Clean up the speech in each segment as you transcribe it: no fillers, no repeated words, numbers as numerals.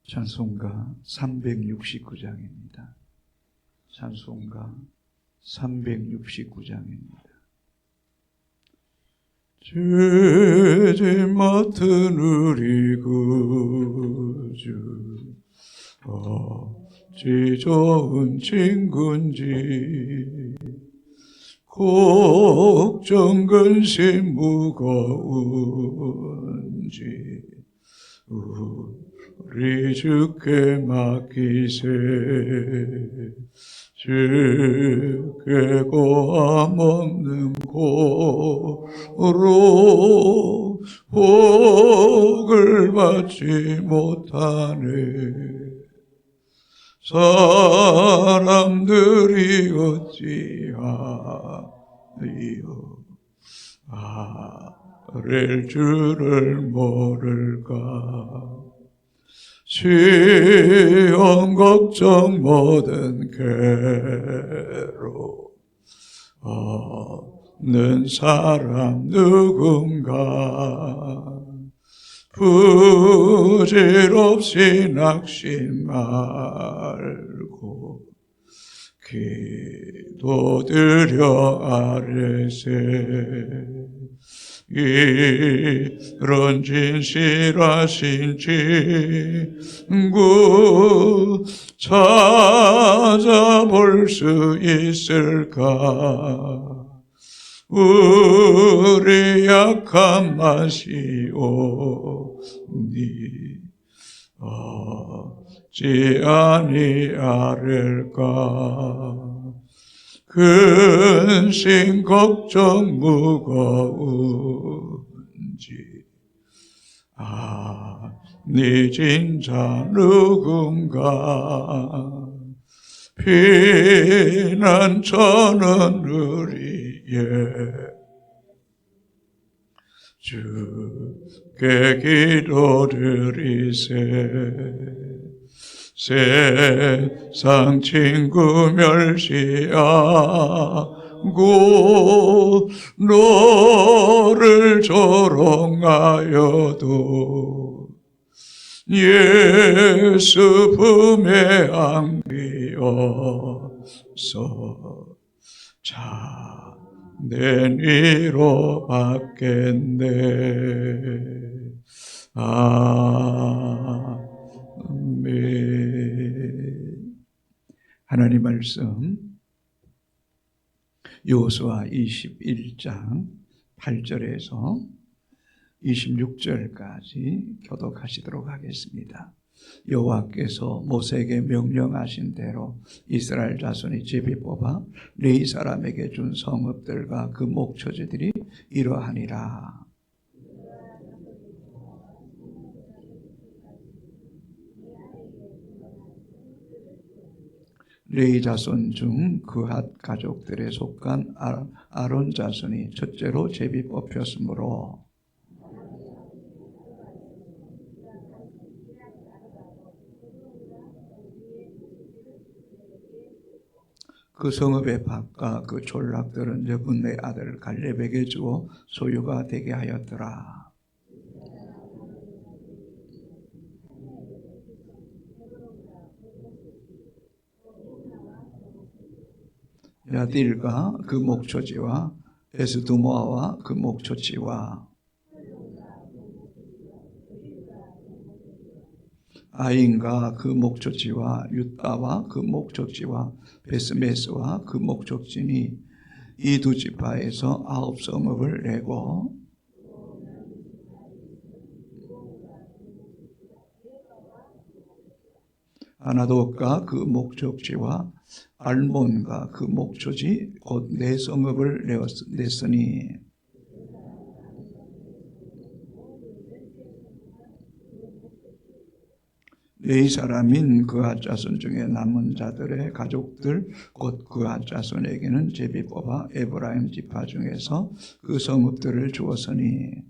찬송가 369장입니다. 찬송가 369장입니다. 죄짐 맡은 우리 구주 어찌 좋은 친구인지 걱정 근심 무거운지 우리 주께 맡기세. 주께 고함 없는 고로 복을 받지 못하네. 사람들이 어찌하여 아랠 줄을 모를까. 시험 걱정 모든 괴로 없는 사람 누군가. 부질없이 낙심 말고 기도드려 아뢰세. 이런 진실하신 친구 찾아볼 수 있을까. 우리 약한 마시오니 어찌 아니하릴까. 근심 걱정 무거운지 네 진짜 누군가. 피난처는 우리의 주께 기도드리세. 세상 친구 멸시하고 너를 조롱하여도 예수 품에 안기어서 참된 위로 받겠네. 아멘. 하나님 말씀 여호수아 21장 8절에서 26절까지 교독하시도록 하겠습니다. 여호와께서 모세에게 명령하신 대로 이스라엘 자손이 제비 뽑아 레위 사람에게 준 성읍들과 그 목초지들이 이러하니라. 레위 자손 중 그핫 가족들에 속한 아론 자손이 첫째로 제비 뽑혔으므로 그 성읍의 밭과 그 졸락들은 여분네 아들 갈렙에게 주어 소유가 되게 하였더라. 야딜과 그 목초지와 에스두모아와 그 목초지와 아인과 그 목초지와 윳다와 그 목초지와 베스메스와 그 목초지니 이 두 지파에서 9성읍을 내고 아나돗과 그 목초지와 알몬과 그 목초지 곧 4성읍을 냈으니 레위 사람인 그핫 자손 중에 남은 자들의 가족들 곧 그핫 자손에게는 제비 뽑아 에브라임 지파 중에서 그 성읍들을 주었으니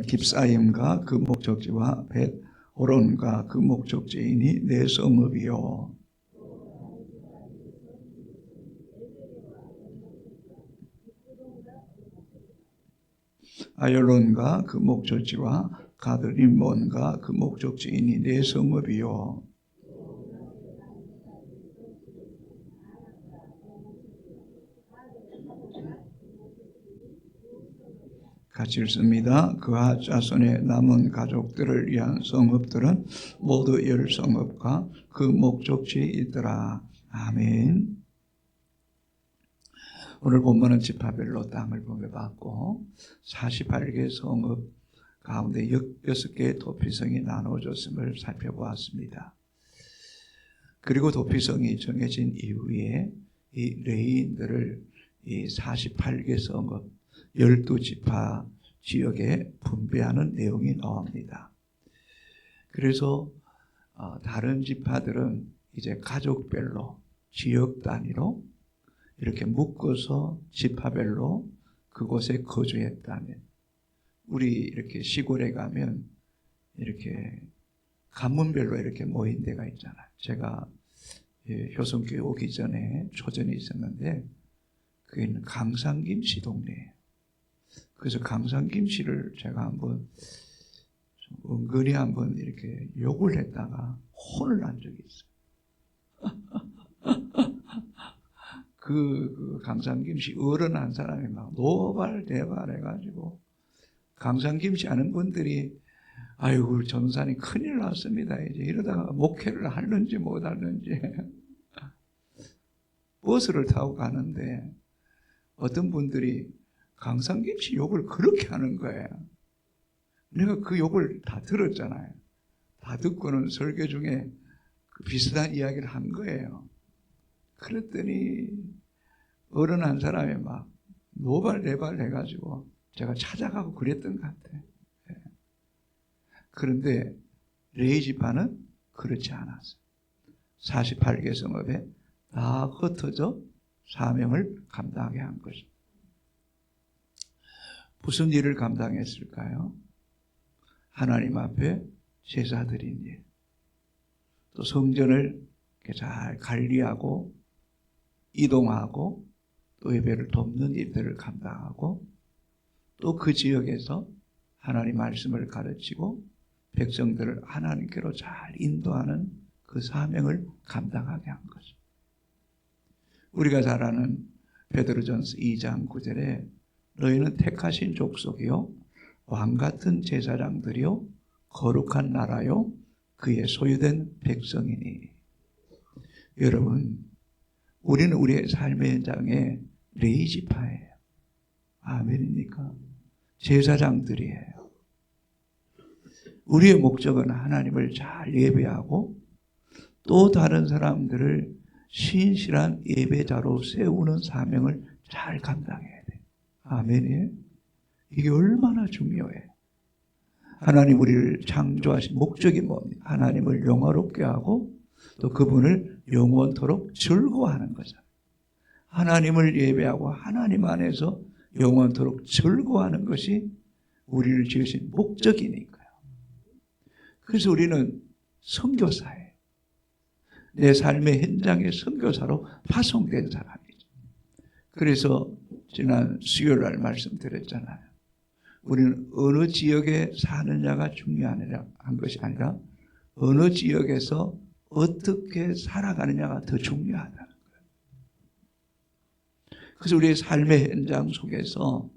깁사임과 그 목적지와 벳 호론과 그 목적지이니 4성읍이요. 아열론과 그 목적지와 가드림몬과 그 목적지이니 내 성읍이요. 같이 읽습니다. 그와 자손의 남은 가족들을 위한 성읍들은 모두 10성읍과 그 목적지에 있더라. 아멘. 오늘 본문은 지파별로 땅을 분배받고 48개 성읍 가운데 6개의 도피성이 나누어졌음을 살펴보았습니다. 그리고 도피성이 정해진 이후에 이 레위인들을 이 48개 성읍 12지파 지역에 분배하는 내용이 나옵니다. 그래서 다른 지파들은 이제 가족별로 지역 단위로 이렇게 묶어서 지파별로 그곳에 거주했다면, 우리 이렇게 시골에 가면 이렇게 가문별로 이렇게 모인 데가 있잖아요. 제가 효성교회 오기 전에 초전에 있었는데 그게는 강산김씨 동네예요. 그래서 강산김씨를 제가 한번 은근히 한번 이렇게 욕을 했다가 혼을 난 적이 있어요. 그 강산김씨 어른 한 사람이 막 노발대발 해가지고, 강산김씨 아는 분들이 아이고 전사님 큰일 났습니다. 이제 이러다가 목회를 할는지 못 할는지. 버스를 타고 가는데 어떤 분들이 강산김씨 욕을 그렇게 하는 거예요. 내가 그 욕을 다 들었잖아요. 다 듣고는 설교 중에 그 비슷한 이야기를 한 거예요. 그랬더니 어른 한 사람이 막 노발대발 해가지고 제가 찾아가고 그랬던 것 같아요. 그런데 레위 지파는 그렇지 않았어요. 48개 성읍에 다 흩어져 사명을 감당하게 한 것입니다. 무슨 일을 감당했을까요? 하나님 앞에 제사 드린 일, 또 성전을 잘 관리하고 이동하고 또 예배를 돕는 일들을 감당하고, 또 그 지역에서 하나님 말씀을 가르치고 백성들을 하나님께로 잘 인도하는 그 사명을 감당하게 한 거죠. 우리가 잘 아는 베드로전서 2장 9절에 너희는 택하신 족속이요 왕같은 제사장들이요 거룩한 나라요 그의 소유된 백성이니. 여러분, 우리는 우리의 삶의 현장에 레위 지파예요. 아멘입니까? 제사장들이에요. 우리의 목적은 하나님을 잘 예배하고 또 다른 사람들을 신실한 예배자로 세우는 사명을 잘 감당해야 돼요. 아멘이에요? 이게 얼마나 중요해요. 하나님 우리를 창조하신 목적이 뭡니까? 하나님을 영화롭게 하고 또 그분을 영원토록 즐거워하는 거잖아요. 하나님을 예배하고 하나님 안에서 영원토록 즐거워하는 것이 우리를 지으신 목적이니까요. 그래서 우리는 선교사예요. 내 삶의 현장의 선교사로 파송된 사람이죠. 그래서 지난 수요일 날 말씀드렸잖아요. 우리는 어느 지역에 사느냐가 중요한 것이 아니라 어느 지역에서 어떻게 살아가느냐가 더 중요하다는 거예요. 그래서 우리의 삶의 현장 속에서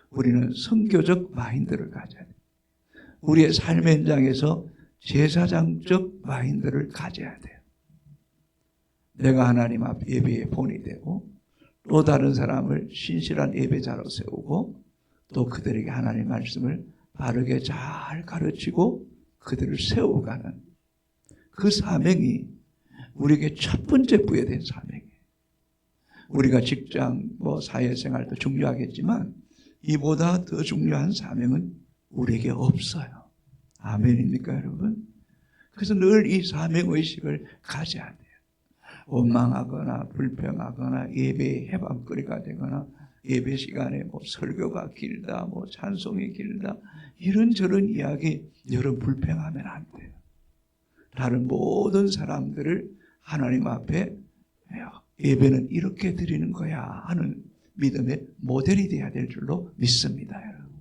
우리는 선교적 마인드를 가져야 돼요. 우리의 삶의 현장에서 제사장적 마인드를 가져야 돼요. 내가 하나님 앞 예배의 본이 되고 또 다른 사람을 신실한 예배자로 세우고 또 그들에게 하나님의 말씀을 바르게 잘 가르치고 그들을 세워가는 그 사명이 우리에게 첫 번째 부여된 사명이에요. 우리가 직장, 사회생활도 중요하겠지만 이보다 더 중요한 사명은 우리에게 없어요. 아멘입니까, 여러분? 그래서 늘 이 사명의식을 가져야 돼요. 원망하거나 불평하거나 예배의 해방거리가 되거나 예배 시간에 설교가 길다, 찬송이 길다, 이런저런 이야기 여러분 불평하면 안 돼요. 다른 모든 사람들을 하나님 앞에 예배는 이렇게 드리는 거야 하는 믿음의 모델이 되어야 될 줄로 믿습니다, 여러분.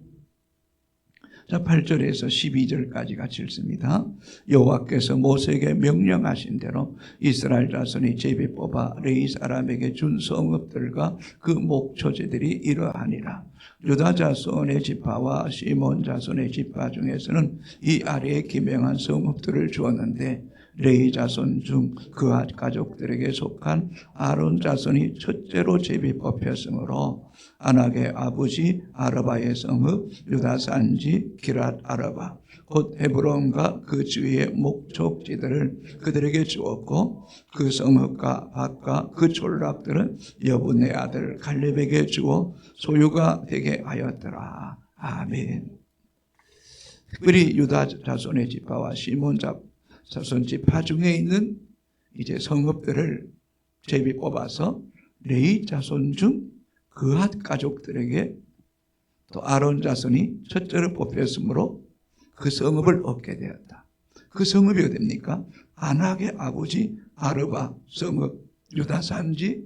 자, 8절에서 12절까지 같이 읽습니다. 여호와께서 모세에게 명령하신 대로 이스라엘 자손이 제비 뽑아 레위 사람에게 준 성읍들과 그 목초지들이 이러하니라. 유다 자손의 지파와 시몬 자손의 지파 중에서는 이 아래에 기명한 성읍들을 주었는데 레위 자손 중 그앗 가족들에게 속한 아론 자손이 첫째로 제비 뽑혔으므로 아낙의 아버지 아르바의 성읍 유다 산지 기랏 아르바 곧 헤브론과 그 주위의 목촉지들을 그들에게 주었고 그 성읍과 밭과 그 졸락들은 여분의 아들 갈렙에게 주어 소유가 되게 하였더라. 아멘. 특별히 유다 자손의 지파와 시몬 자손 지파 중에 있는 이제 성읍들을 제비 뽑아서 레위 자손 중 그앗 가족들에게 또 아론 자손이 첫째로 뽑혔으므로 그 성읍을 얻게 되었다. 그 성읍이 어딥니까? 아낙의 아버지 아르바 성읍 유다 산지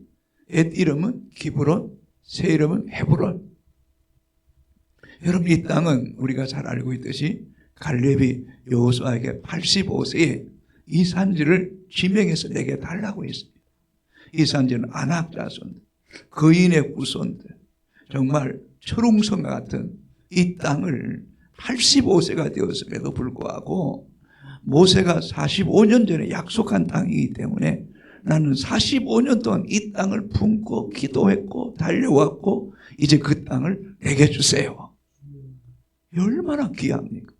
옛 이름은 기브론 새 이름은 헤브론. 여러분 이 땅은 우리가 잘 알고 있듯이 갈렙이 여호수아에게 85세에 이 산지를 지명해서 내게 달라고 했습니다. 이 산지는 아낙 자손 거인의 후손들 정말 철옹성과 같은 이 땅을 85세가 되었음에도 불구하고 모세가 45년 전에 약속한 땅이기 때문에 나는 45년 동안 이 땅을 품고 기도했고 달려왔고 이제 그 땅을 내게 주세요. 얼마나 귀합니까?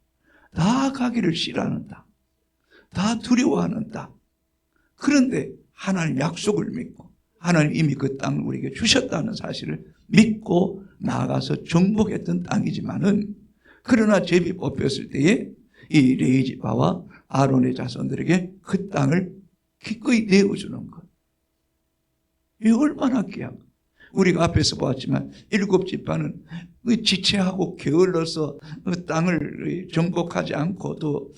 다 가기를 싫어하는 땅, 다 두려워하는 땅. 그런데 하나님 약속을 믿고 하나님 이미 그 땅을 우리에게 주셨다는 사실을 믿고 나아가서 정복했던 땅이지만은 그러나 제비 뽑혔을 때에 이 레위 지파와 아론의 자손들에게 그 땅을 기꺼이 내어주는 것. 이 얼마나 귀한 것. 우리가 앞에서 보았지만 7 지파는 지체하고 게을러서 땅을 정복하지 않고 또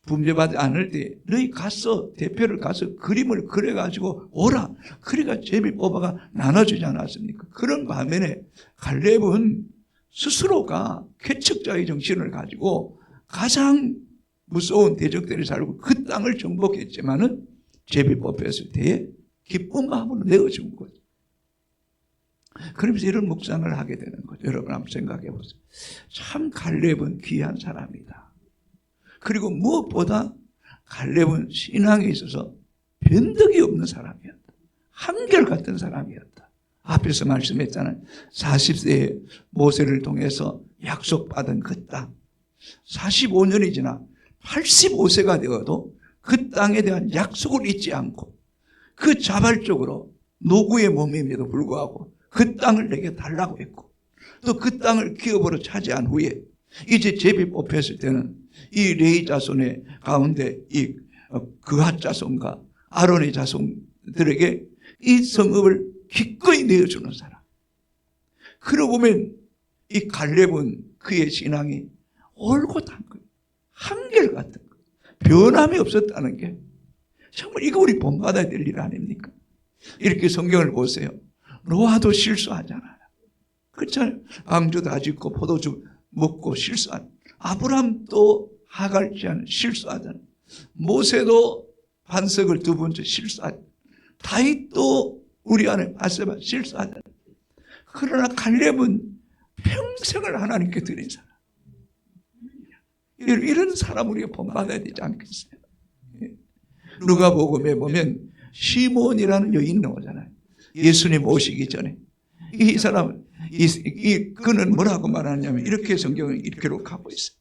분배받지 않을 때 너희 가서 대표를 가서 그림을 그려가지고 오라. 그래가 제비 뽑아가 나눠주지 않았습니까? 그런 반면에 갈렙은 스스로가 개척자의 정신을 가지고 가장 무서운 대적들이 살고 그 땅을 정복했지만은 제비 뽑혔을 때에 기쁜 마음으로 내어준 거죠. 그러면서 이런 묵상을 하게 되는 거죠. 여러분 한번 생각해 보세요. 참 갈렙은 귀한 사람이다. 그리고 무엇보다 갈렙은 신앙에 있어서 변덕이 없는 사람이었다. 한결같은 사람이었다. 앞에서 말씀했잖아요. 40세에 모세를 통해서 약속받은 그 땅. 45년이 지나 85세가 되어도 그 땅에 대한 약속을 잊지 않고 그 자발적으로 노구의 몸임에도 불구하고 그 땅을 내게 달라고 했고 또 그 땅을 기업으로 차지한 후에 이제 제비 뽑혔을 때는 이 레위 자손의 가운데 이 그앗 자손과 아론의 자손들에게 이 성읍을 기꺼이 내어주는 사람. 그러고 보면 이 갈렙은 그의 신앙이 올곧한 거예요. 한결같은 거예요. 변함이 없었다는 게 정말 이거 우리 본받아야 될 일 아닙니까? 이렇게 성경을 보세요. 노아도 실수하잖아요. 그렇잖아요. 방주 다 짓고 포도주 먹고 실수한. 아브람도 하갈 제한 실수하잖아요. 모세도 반석을 2번째 실수하잖아요. 다윗도 우리 안에 바세바 실수하잖아요. 그러나 갈렙은 평생을 하나님께 드린 사람. 이런 사람 우리가 본받아야 되지 않겠어요? 누가복음에 보면 시몬이라는 여인 나오잖아요. 예수님 오시기 전에 이 사람은 그는 뭐라고 말하냐면 이렇게 성경을 기록하고 있어요.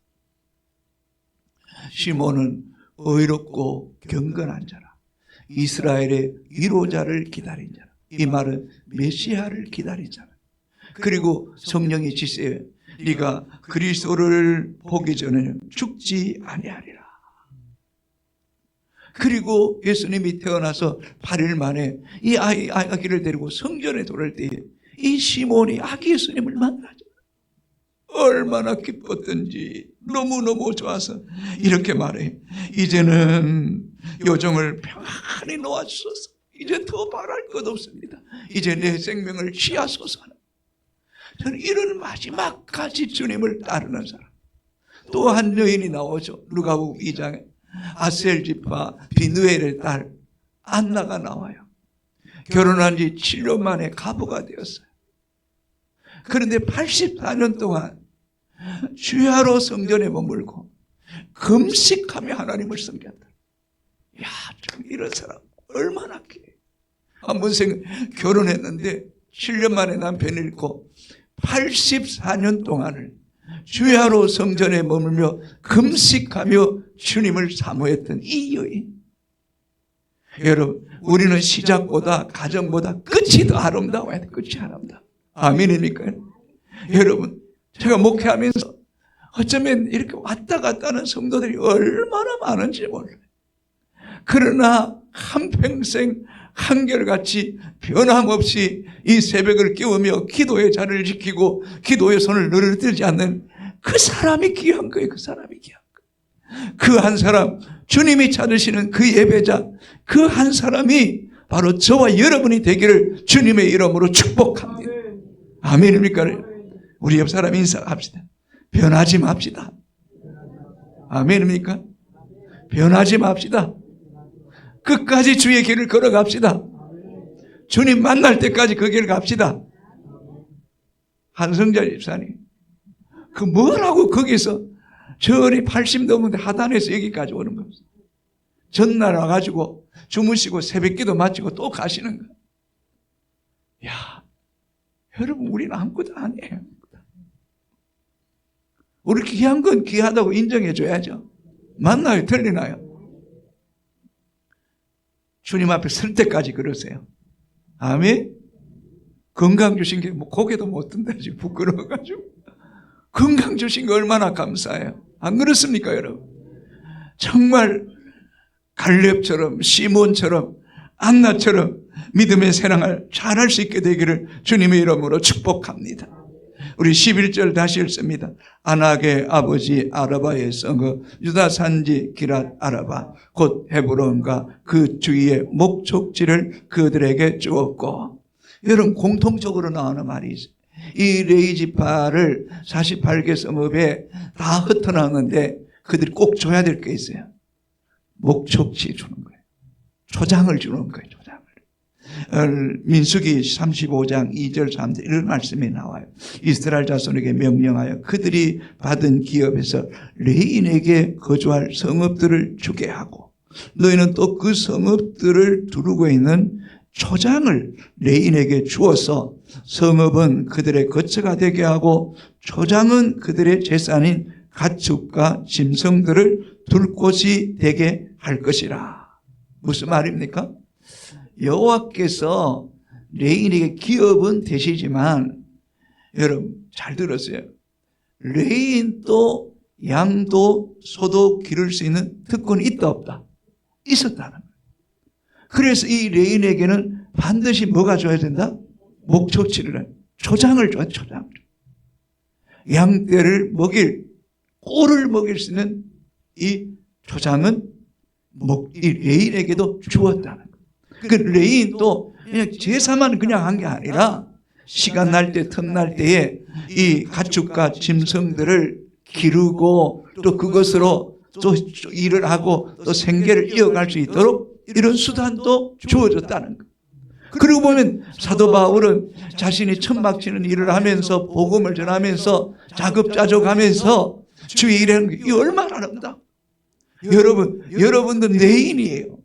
시몬은 의롭고 경건한 자라. 이스라엘의 위로자를 기다린 자라. 이 말은 메시아를 기다린 자라. 그리고 성령이 지시해 네가 그리스도를 보기 전에는 죽지 아니하리라. 그리고 예수님이 태어나서 8일 만에 이 아기를 데리고 성전에 돌아올 때에 이 시몬이 아기 예수님을 만나죠. 얼마나 기뻤던지 너무너무 좋아서 이렇게 말해. 이제는 요정을 평안히 놓아주소서. 이제 더 바랄 것 없습니다. 이제 내 생명을 취하소서. 저는 이런 마지막까지 주님을 따르는 사람. 또 한 여인이 나오죠. 누가복음 2장에 아셀 지파 비누엘의 딸 안나가 나와요. 결혼한 지 7년 만에 가부가 되었어요. 그런데 84년 동안 주야로 성전에 머물고 금식하며 하나님을 섬겼다. 야, 참 이런 사람 얼마나 귀해. 한번 결혼했는데 7년 만에 남편을 잃고 84년 동안을 주야로 성전에 머물며 금식하며 주님을 사모했던 이 여인. 여러분, 우리는 시작보다 가정보다 끝이 더 아름다워야 돼. 끝이 아름다워. 아멘입니까? 여러분, 제가 목회하면서 어쩌면 이렇게 왔다 갔다 하는 성도들이 얼마나 많은지 몰라요. 그러나 한평생 한결같이 변함없이 이 새벽을 깨우며 기도의 자리를 지키고 기도의 손을 늘어뜨리지 않는 그 사람이 귀한 거예요. 그 사람이 귀한 거예요. 그 한 사람, 주님이 찾으시는 그 예배자, 그 한 사람이 바로 저와 여러분이 되기를 주님의 이름으로 축복합니다. 아멘입니까? 우리 옆 사람 인사합시다. 변하지 맙시다. 아멘입니까? 변하지 맙시다. 끝까지 주의 길을 걸어갑시다. 주님 만날 때까지 그 길을 갑시다. 한성자 집사님, 그 뭐라고 거기서 절이 80 넘는데 하단에서 여기까지 오는 겁니다. 전날 와가지고 주무시고 새벽기도 마치고 또 가시는 거예요. 야, 여러분, 우리는 아무것도 아니에요. 우리 귀한 건 귀하다고 인정해줘야죠. 맞나요? 틀리나요? 주님 앞에 설 때까지 그러세요. 아멘? 건강 주신 게 뭐 고개도 못 든다 지금 부끄러워가지고. 건강 주신 거 얼마나 감사해요. 안 그렇습니까, 여러분? 정말 갈렙처럼 시몬처럼 안나처럼 믿음의 생활을 잘할 수 있게 되기를 주님의 이름으로 축복합니다. 우리 11절 다시 읽습니다. 아낙의 아버지 아라바의 성읍 유다 산지 기랏 아라바 곧 헤브론과 그 주위의 목촉지를 그들에게 주었고. 여러분, 공통적으로 나오는 말이 있어요. 이 레위 지파를 48개 성읍에 다 흩어놨는데 그들이 꼭 줘야 될 게 있어요. 목촉지 주는 거예요. 초장을 주는 거예요. 초장을. 민수기 35장 2절 3절 이런 말씀이 나와요. 이스라엘 자손에게 명령하여 그들이 받은 기업에서 레인에게 거주할 성읍들을 주게 하고 너희는 또 그 성읍들을 두르고 있는 초장을 레인에게 주어서 성읍은 그들의 거처가 되게 하고 초장은 그들의 재산인 가축과 짐승들을 둘 곳이 되게 할 것이라. 무슨 말입니까? 여호와께서 레인에게 기업은 되시지만 여러분 잘 들었어요. 레인도 양도 소도 기를 수 있는 특권이 있다 없다? 있었다는 거예요. 그래서 이 레인에게는 반드시 뭐가 줘야 된다? 목초치를 초장을 줘야 초장을. 양떼를 먹일 꼴을 먹일 수 있는 이 초장은 이 레인에게도 주었다는 거예요. 그 레인도 그냥 제사만 그냥 한 게 아니라 시간 날 때, 틈날 때에 이 가축과 짐승들을 기르고 또 그것으로 또 일을 하고 또 생계를 이어갈 수 있도록 이런 수단도 주어졌다는 거예요. 그리고 보면 사도 바울은 자신이 천막치는 일을 하면서 복음을 전하면서 자급자족하면서 주의 일하는 게 얼마나 아름다워. 여러분도 레인이에요.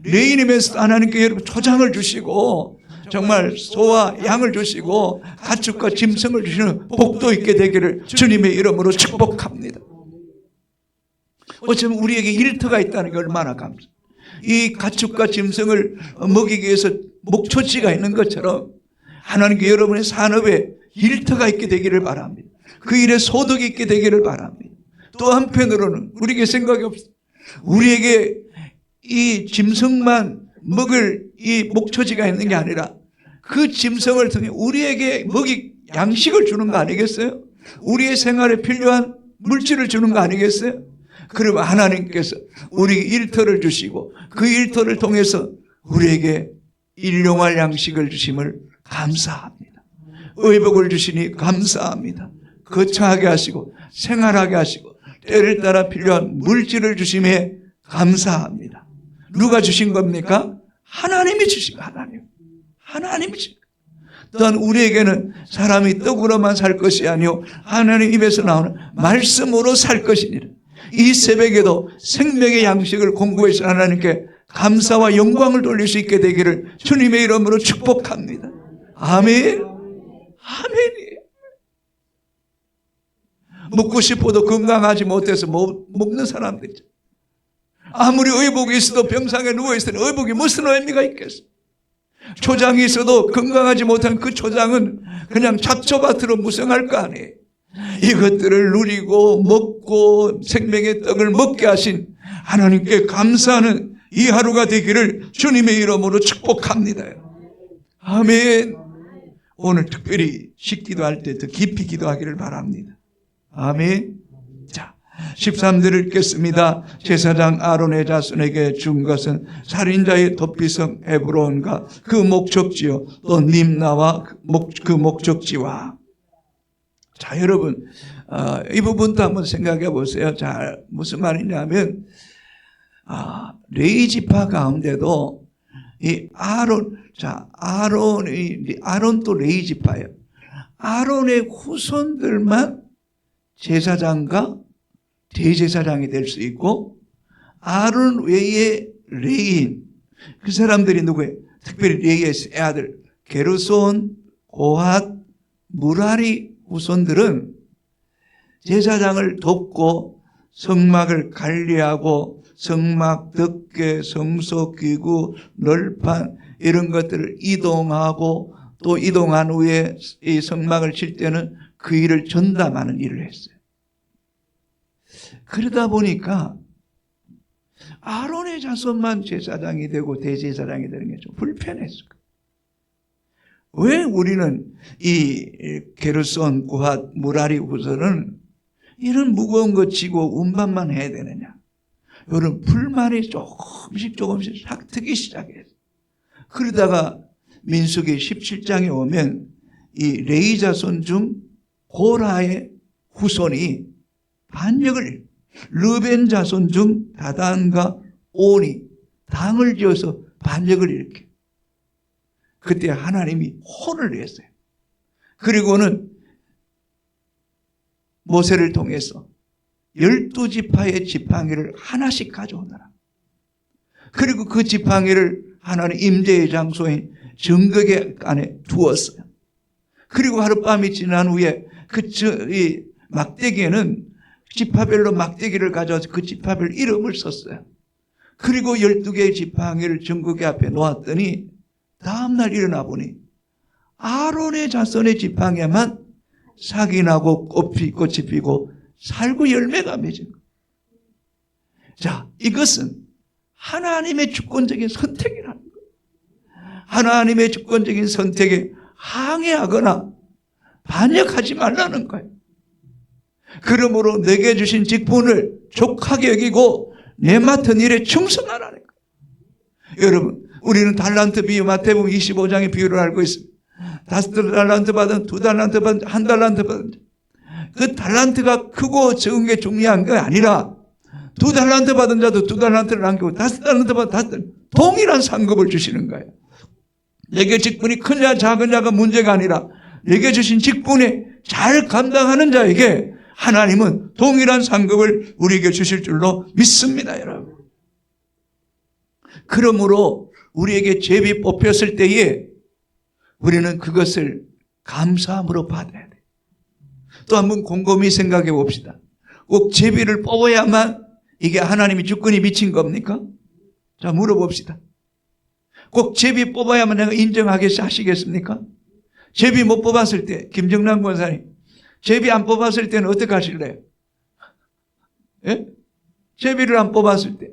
레인이면서 하나님께 여러분 초장을 주시고 정말 소와 양을 주시고 가축과 짐승을 주시는 복도 있게 되기를 주님의 이름으로 축복합니다. 어쩌면 우리에게 일터가 있다는 게 얼마나 감사해요. 이 가축과 짐승을 먹이기 위해서 목초지가 있는 것처럼 하나님께 여러분의 산업에 일터가 있게 되기를 바랍니다. 그 일에 소득이 있게 되기를 바랍니다. 또 한편으로는 우리에게 생각이 없어요. 우리에게 이 짐승만 먹을 이 목초지가 있는 게 아니라 그 짐승을 통해 우리에게 양식을 주는 거 아니겠어요? 우리의 생활에 필요한 물질을 주는 거 아니겠어요? 그러면 하나님께서 우리에게 일터를 주시고 그 일터를 통해서 우리에게 일용할 양식을 주심을 감사합니다. 의복을 주시니 감사합니다. 거처하게 하시고 생활하게 하시고 때를 따라 필요한 물질을 주심에 감사합니다. 누가 주신 겁니까? 하나님이 주신 거. 하나님이 주신 거. 또한 우리에게는 사람이 떡으로만 살 것이 아니요 하나님 입에서 나오는 말씀으로 살 것이니라. 이 새벽에도 생명의 양식을 공급해주신 하나님께 감사와 영광을 돌릴 수 있게 되기를 주님의 이름으로 축복합니다. 아멘. 아멘이에요. 먹고 싶어도 건강하지 못해서 못 먹는 사람들 있죠. 아무리 의복이 있어도 병상에 누워있으니 의복이 무슨 의미가 있겠어. 초장이 있어도 건강하지 못한 그 초장은 그냥 잡초밭으로 무성할 거 아니에요. 이것들을 누리고 먹고 생명의 떡을 먹게 하신 하나님께 감사하는 이 하루가 되기를 주님의 이름으로 축복합니다. 아멘. 오늘 특별히 식기도할 때 더 깊이 기도하기를 바랍니다. 아멘. 자, 13절을 읽겠습니다. 제사장 아론의 자손에게 준 것은 살인자의 도피성 헤브론과 그 목적지요, 또 림나와 그 목적지와. 자, 여러분, 이 부분도 한번 생각해 보세요. 자, 무슨 말이냐면, 레위 지파 가운데도 이 아론도 레위 지파예요. 아론의 후손들만 제사장과 대제사장이 될 수 있고, 아론 외에 레위인, 그 사람들이 누구예요? 특별히 레위의 아들 게르손, 고핫, 무라리 후손들은 제사장을 돕고 성막을 관리하고 성막 덮개, 성소 기구, 널판 이런 것들을 이동하고 또 이동한 후에 이 성막을 칠 때는 그 일을 전담하는 일을 했어요. 그러다 보니까 아론의 자손만 제사장이 되고 대제사장이 되는 게 좀 불편했어요. 왜 우리는 이 게르손, 고핫, 무라리 후손은 이런 무거운 거 지고 운반만 해야 되느냐? 여러분, 불만이 조금씩 삭트기 시작했어요. 그러다가 민수기 17장에 오면 이 레위 자손 중 고라의 후손이 반역을, 르벤 자손 중 다단과 온이 당을 지어서 반역을 일으켜. 그때 하나님이 혼을 냈어요. 그리고는 모세를 통해서 12지파의 지팡이를 하나씩 가져오더라. 그리고 그 지팡이를 하나님 임재의 장소인 정극의 안에 두었어요. 그리고 하룻밤이 지난 후에 이 막대기에는 지파별로 막대기를 가져와서 그 지파별 이름을 썼어요. 그리고 12개의 지팡이를 정극의 앞에 놓았더니 다음날 일어나 보니 아론의 자손의 지팡이에만 삭이 나고 꽃이 피고 살구 열매가 맺은 거예요. 자, 이것은 하나님의 주권적인 선택이라는 거예요. 하나님의 주권적인 선택에 항의하거나 반역하지 말라는 거예요. 그러므로 내게 주신 직분을 족하게 여기고 내 맡은 일에 충성하라는 거예요. 여러분, 우리는 달란트 비유, 마태복음 25장의 비유를 알고 있습니다. 5달란트 받은, 2달란트 받은, 1달란트 받은. 그 달란트가 크고 적은 게 중요한 게 아니라 2달란트 받은 자도 2달란트를 남기고 5달란트 받은 5달란트 동일한 상급을 주시는 거예요. 내게 직분이 크냐 작으냐가 문제가 아니라 내게 주신 직분에 잘 감당하는 자에게 하나님은 동일한 상급을 우리에게 주실 줄로 믿습니다, 여러분. 그러므로 우리에게 제비 뽑혔을 때에 우리는 그것을 감사함으로 받아야 돼요. 또 한번 곰곰이 생각해 봅시다. 꼭 제비를 뽑아야만 이게 하나님이 주권이 미친 겁니까? 자, 물어봅시다. 꼭 제비 뽑아야만 내가 인정하시겠습니까? 제비 못 뽑았을 때, 김정남 권사님, 제비 안 뽑았을 때는 어떻게 하실래요? 예? 제비를 안 뽑았을 때.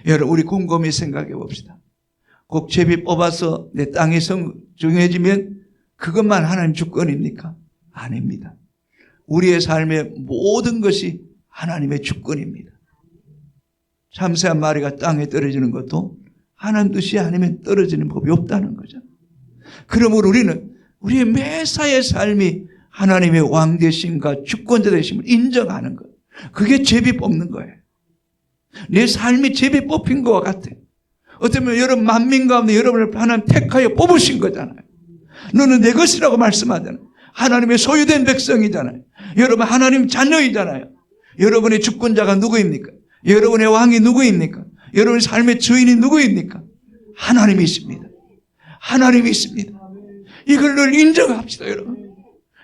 여러분, 우리 곰곰이 생각해 봅시다. 꼭 제비 뽑아서 내 땅이 정해지면 그것만 하나님 주권입니까? 아닙니다. 우리의 삶의 모든 것이 하나님의 주권입니다. 참새한 마리가 땅에 떨어지는 것도 하나님 뜻이 아니면 떨어지는 법이 없다는 거죠. 그러므로 우리는 우리의 매사의 삶이 하나님의 왕 되심과 주권자 되심을 인정하는 것. 그게 제비 뽑는 거예요. 내 삶이 제비 뽑힌 것과 같아. 어쩌면 여러분 만민 가운데 여러분을 하나님 택하여 뽑으신 거잖아요. 너는 내 것이라고 말씀하잖아요. 하나님의 소유된 백성이잖아요. 여러분 하나님 자녀이잖아요. 여러분의 주권자가 누구입니까? 여러분의 왕이 누구입니까? 여러분의 삶의 주인이 누구입니까? 하나님이십니다. 하나님이십니다. 이걸 늘 인정합시다, 여러분.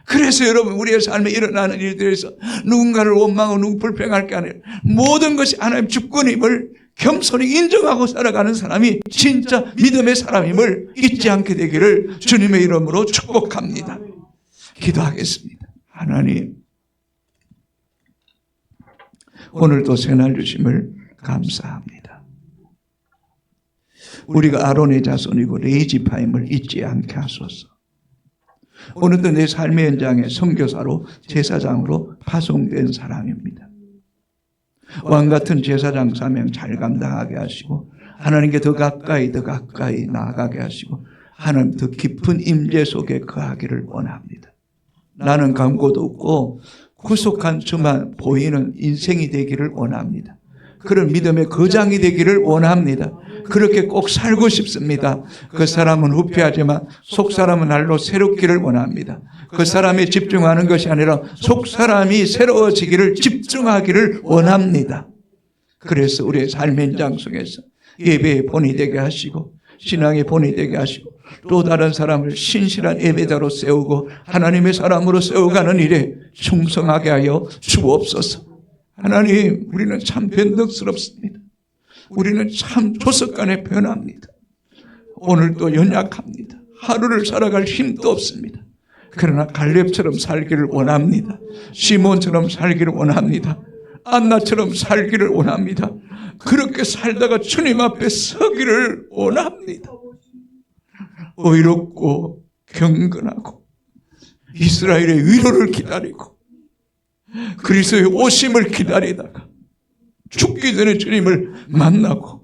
그래서 여러분 우리의 삶에 일어나는 일들에서 누군가를 원망하고 누구 불평할 게 아니라 모든 것이 하나님 주권임을 겸손히 인정하고 살아가는 사람이 진짜 믿음의 사람임을 잊지 않게 되기를 주님의 이름으로 축복합니다. 기도하겠습니다. 하나님, 오늘도 새날 주심을 감사합니다. 우리가 아론의 자손이고 레위지파임을 잊지 않게 하소서. 오늘도 내 삶의 현장에 선교사로 제사장으로 파송된 사람입니다. 왕같은 제사장 사명 잘 감당하게 하시고 하나님께 더 가까이 나아가게 하시고 하나님 더 깊은 임재 속에 거하기를 원합니다. 나는 광고도 없고 구속한 저만 보이는 인생이 되기를 원합니다. 그런 믿음의 거장이 되기를 원합니다. 그렇게 꼭 살고 싶습니다. 그 사람은 후패하지만 속 사람은 날로 새롭기를 원합니다. 그 사람에 집중하는 것이 아니라 속 사람이 새로워지기를 집중하기를 원합니다. 그래서 우리의 삶의 현장 속에서 예배의 본이 되게 하시고 신앙의 본이 되게 하시고 또 다른 사람을 신실한 예배자로 세우고 하나님의 사람으로 세워가는 일에 충성하게 하여 주옵소서. 하나님, 우리는 참 변덕스럽습니다. 우리는 참 조석간에 변합니다. 오늘도 연약합니다. 하루를 살아갈 힘도 없습니다. 그러나 갈렙처럼 살기를 원합니다. 시몬처럼 살기를 원합니다. 안나처럼 살기를 원합니다. 그렇게 살다가 주님 앞에 서기를 원합니다. 의롭고 경건하고 이스라엘의 위로를 기다리고 그리스도의 오심을 기다리다가 죽기 전에 주님을 만나고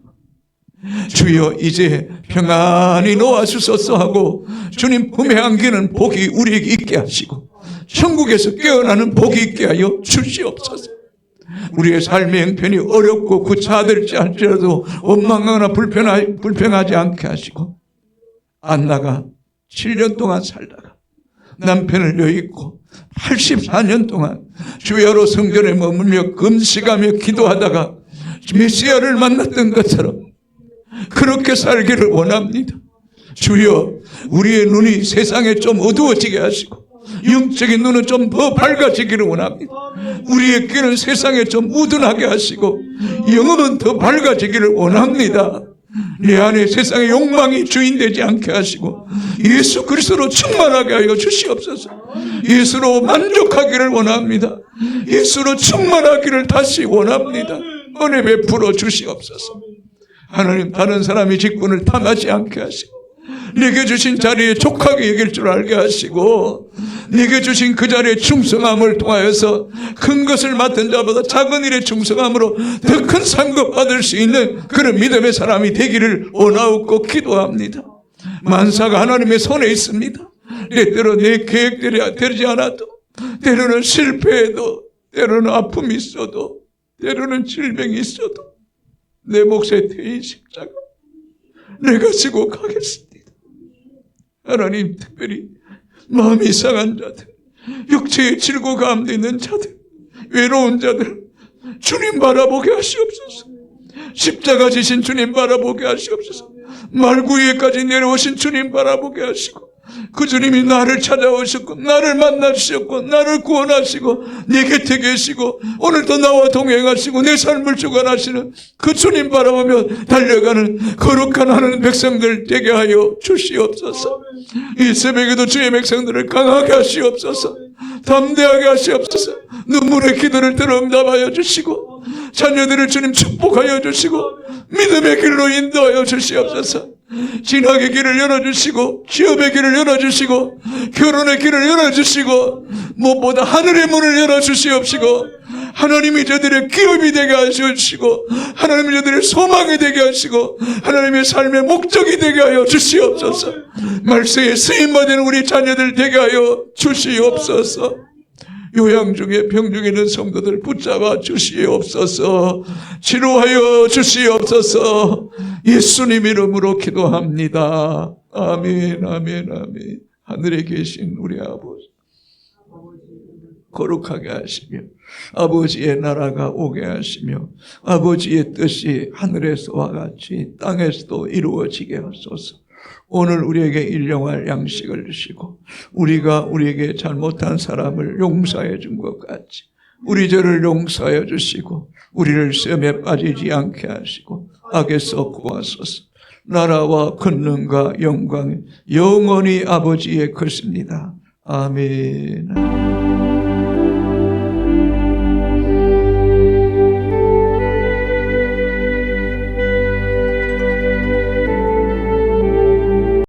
주여 이제 평안히 놓아주소서 하고 주님 품에 안기는 복이 우리에게 있게 하시고 천국에서 깨어나는 복이 있게 하여 주시옵소서. 우리의 삶의 형편이 어렵고 구차될지 할지라도 원망하거나 불평하지 않게 하시고 안나가 7년 동안 살다가 남편을 여의고 84년 동안 주야로 성전에 머물며 금식하며 기도하다가 메시아를 만났던 것처럼 그렇게 살기를 원합니다. 주여, 우리의 눈이 세상에 좀 어두워지게 하시고 영적인 눈은 좀 더 밝아지기를 원합니다. 우리의 귀는 세상에 좀 우둔하게 하시고 영혼은 더 밝아지기를 원합니다. 내 안에 세상의 욕망이 주인되지 않게 하시고 예수 그리스도로 충만하게 하여 주시옵소서. 예수로 만족하기를 원합니다. 예수로 충만하기를 다시 원합니다. 은혜 베풀어 주시옵소서. 하나님, 다른 사람의 직분을 탐하지 않게 하시고 내게 주신 자리에 족하게 여길 줄 알게 하시고 내게 주신 그 자리에 충성함을 통하여서 큰 것을 맡은 자보다 작은 일에 충성함으로 더 큰 상급 받을 수 있는 그런 믿음의 사람이 되기를 원하옵고 기도합니다. 만사가 하나님의 손에 있습니다. 때로 내 계획대로 되지 않아도 때로는 실패해도 때로는 아픔이 있어도 때로는 질병이 있어도 내 몫의 대인 십자가 내가 지고 가겠습니다. 하나님, 특별히 마음이 상한 자들, 육체의 질고 가운데 있는 자들, 외로운 자들 주님 바라보게 하시옵소서. 십자가 지신 주님 바라보게 하시옵소서. 말구위에까지 내려오신 주님 바라보게 하시고 그 주님이 나를 찾아오셨고 나를 만나주셨고 나를 구원하시고 내 곁에 계시고 오늘도 나와 동행하시고 내 삶을 주관하시는 그 주님 바라보며 달려가는 거룩한 하나님 백성들 되게 하여 주시옵소서. 이 새벽에도 주의 백성들을 강하게 하시옵소서. 담대하게 하시옵소서. 눈물의 기도를 들어 응답하여 주시고 자녀들을 주님 축복하여 주시고 믿음의 길로 인도하여 주시옵소서. 진학의 길을 열어주시고 취업의 길을 열어주시고 결혼의 길을 열어주시고 무엇보다 하늘의 문을 열어주시옵시고 하나님이 저들의 기업이 되게 하시고 하나님이 저들의 소망이 되게 하시고 하나님의 삶의 목적이 되게 하여 주시옵소서. 말세에 쓰임받은 우리 자녀들 되게 하여 주시옵소서. 요양 중에 병 중에 있는 성도들 붙잡아 주시옵소서. 치료하여 주시옵소서. 예수님 이름으로 기도합니다. 아멘, 아멘, 아멘. 하늘에 계신 우리 아버지, 거룩하게 하시며 아버지의 나라가 오게 하시며 아버지의 뜻이 하늘에서와 같이 땅에서도 이루어지게 하소서. 오늘 우리에게 일용할 양식을 주시고 우리가 우리에게 잘못한 사람을 용서해 준 것 같이 우리 죄를 용서해 주시고 우리를 시험에 빠지지 않게 하시고 악에서 구하소서. 나라와 권능과 영광이 영원히 아버지의 것입니다. 아멘.